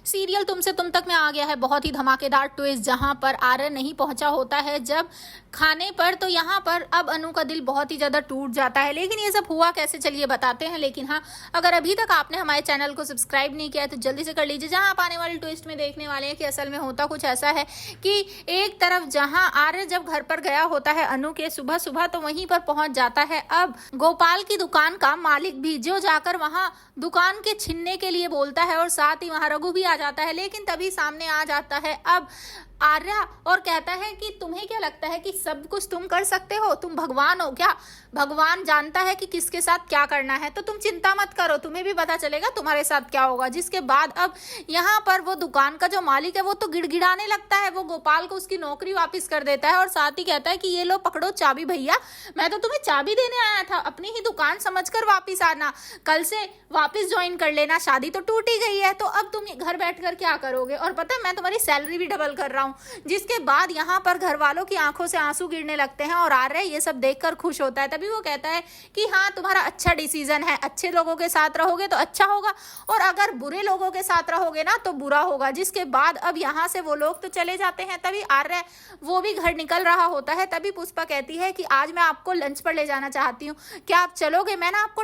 Serial तुमसे तुम तक में आ गया है बहुत ही धमाकेदार ट्विस्ट, जहां पर आर्यन नहीं पहुंचा होता है जब खाने पर, तो यहां पर अब अनु का दिल बहुत ही ज्यादा टूट जाता है। लेकिन ये सब हुआ कैसे, चलिए बताते हैं। लेकिन हाँ, अगर अभी तक आपने हमारे चैनल को सब्सक्राइब नहीं किया है तो जल्दी से कर लीजिए। जहां आप आने वाली ट्विस्ट में देखने वाले हैं कि असल में होता कुछ ऐसा है कि एक तरफ जहां आर्यन जब घर पर गया होता है अनु के सुबह सुबह, तो वहीं पर पहुंच जाता है अब गोपाल की दुकान का मालिक भी, जो जाकर वहां दुकान के छीनने के लिए बोलता है और साथ ही वहां रघु भी आ जाता है। लेकिन तभी सामने आ जाता है अब आर्या और कहता है कि तुम्हें क्या लगता है कि सब कुछ तुम कर सकते हो, तुम भगवान हो क्या? भगवान जानता है कि किसके साथ क्या करना है, तो तुम चिंता मत करो, तुम्हें भी पता चलेगा तुम्हारे साथ क्या होगा। जिसके बाद अब यहाँ पर वो दुकान का जो मालिक है वो तो गिड़गिड़ाने लगता है, वो गोपाल को उसकी नौकरी वापस कर देता है और साथ ही कहता है कि ये लो पकड़ो चाबी भैया, मैं तो तुम्हें चाबी देने आया था, अपनी ही दुकान समझकर वापिस आना, कल से वापिस ज्वाइन कर लेना, शादी तो टूट ही गई है, तो अब तुम घर बैठकर क्या करोगे? और पता है मैं तुम्हारी सैलरी भी डबल कर रहा हूँ। जिसके बाद यहाँ पर घर वालों की आंखों से आंसू गिरने लगते हैं और आर्य ये सब देखकर खुश होता है। तभी वो कहता है कि हाँ तुम्हारा अच्छा डिसीजन है, अच्छे लोगों के साथ रहोगे तो अच्छा होगा और अगर बुरे लोगों के साथ रहोगे ना तो बुरा होगा। जिसके बाद अब यहाँ से वो लोग तो चले जाते हैं। तभी आर्य वो भी घर निकल रहा होता है। तभी पुष्पा कहती है कि आज मैं आपको लंच पर ले जाना चाहती हूँ, क्या आप चलोगे? मैं ना आपको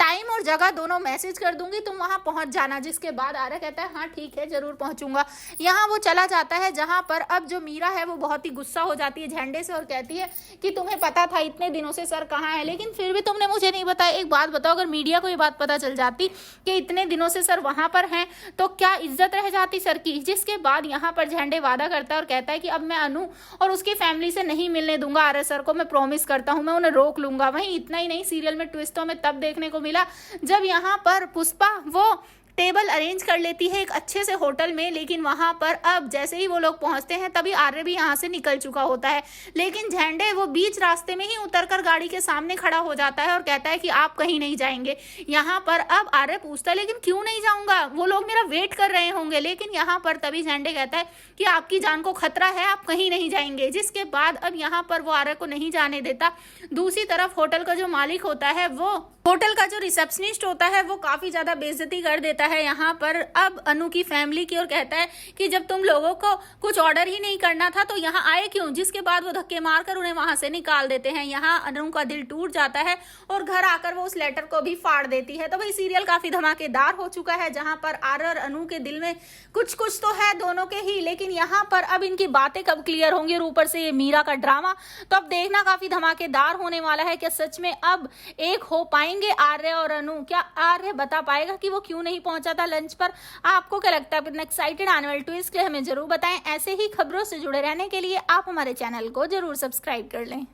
टाइम और जगह दोनों मैसेज कर दूंगी, तुम वहां पहुंच जाना। जिसके बाद आर्य कहता है हाँ ठीक है जरूर पहुंचूंगा। यहाँ वो चला जाता है जहां पर अब जो मीरा है वो बहुत ही गुस्सा हो जाती है झंडे से और कहती है कि तुम्हें पता था इतने दिनों से सर कहाँ है, लेकिन फिर भी तुमने मुझे नहीं बताया। एक बात बताओ, अगर मीडिया को ये बात पता चल जाती कि इतने दिनों से सर वहां पर हैं तो क्या इज्जत रह जाती सर की। जिसके बाद यहाँ पर झंडे वादा करता है और कहता है कि अब मैं अनु और उसकी फैमिली से नहीं मिलने दूंगा आर्य सर को, मैं प्रॉमिस करता हूँ मैं उन्हें रोक लूंगा। वहीं इतना ही नहीं, सीरियल में ट्विस्टों में तब देखने को मिला जब यहाँ पर पुष्पा वो टेबल अरेंज कर लेती है एक अच्छे से होटल में। लेकिन वहां पर अब जैसे ही वो लोग पहुंचते हैं तभी आर्य भी यहाँ से निकल चुका होता है। लेकिन झंडे वो बीच रास्ते में ही उतरकर गाड़ी के सामने खड़ा हो जाता है और कहता है कि आप कहीं नहीं जाएंगे। यहाँ पर अब आर्य पूछता है लेकिन क्यों नहीं जाऊंगा, वो लोग मेरा वेट कर रहे होंगे। लेकिन यहाँ पर तभी झंडे कहता है कि आपकी जान को खतरा है, आप कहीं नहीं जाएंगे। जिसके बाद अब यहाँ पर वो आर्य को नहीं जाने देता। दूसरी तरफ होटल का जो मालिक होता है, वो होटल का जो रिसेप्शनिस्ट होता है वो काफी ज्यादा बेइज्जती कर देता है यहाँ पर अब अनु की फैमिली की और कहता है कि जब तुम लोगों को कुछ ऑर्डर ही नहीं करना था तो यहाँ आए क्यों। जिसके बाद वो धक्के मारकर उन्हें वहां से निकाल देते हैं। यहाँ अनु का दिल टूट जाता है और घर आकर वो उस लेटर को भी फाड़ देती है। तो भाई सीरियल काफी धमाकेदार हो चुका है जहां पर आर्य और अनु के दिल में कुछ कुछ तो है दोनों के ही, लेकिन यहाँ पर अब इनकी बातें कब क्लियर होंगी और ऊपर से ये मीरा का ड्रामा, तो अब देखना काफी धमाकेदार होने वाला है। क्या सच में अब एक हो पाएंगे आर्य और अनु? क्या आर्य बता पाएगा कि वो क्यों नहीं पहुंचा था लंच पर? आपको क्या लगता है? एक्साइटेड आने वाले ट्विस्ट के लिए हमें जरूर बताएं। ऐसे ही खबरों से जुड़े रहने के लिए आप हमारे चैनल को जरूर सब्सक्राइब कर लें।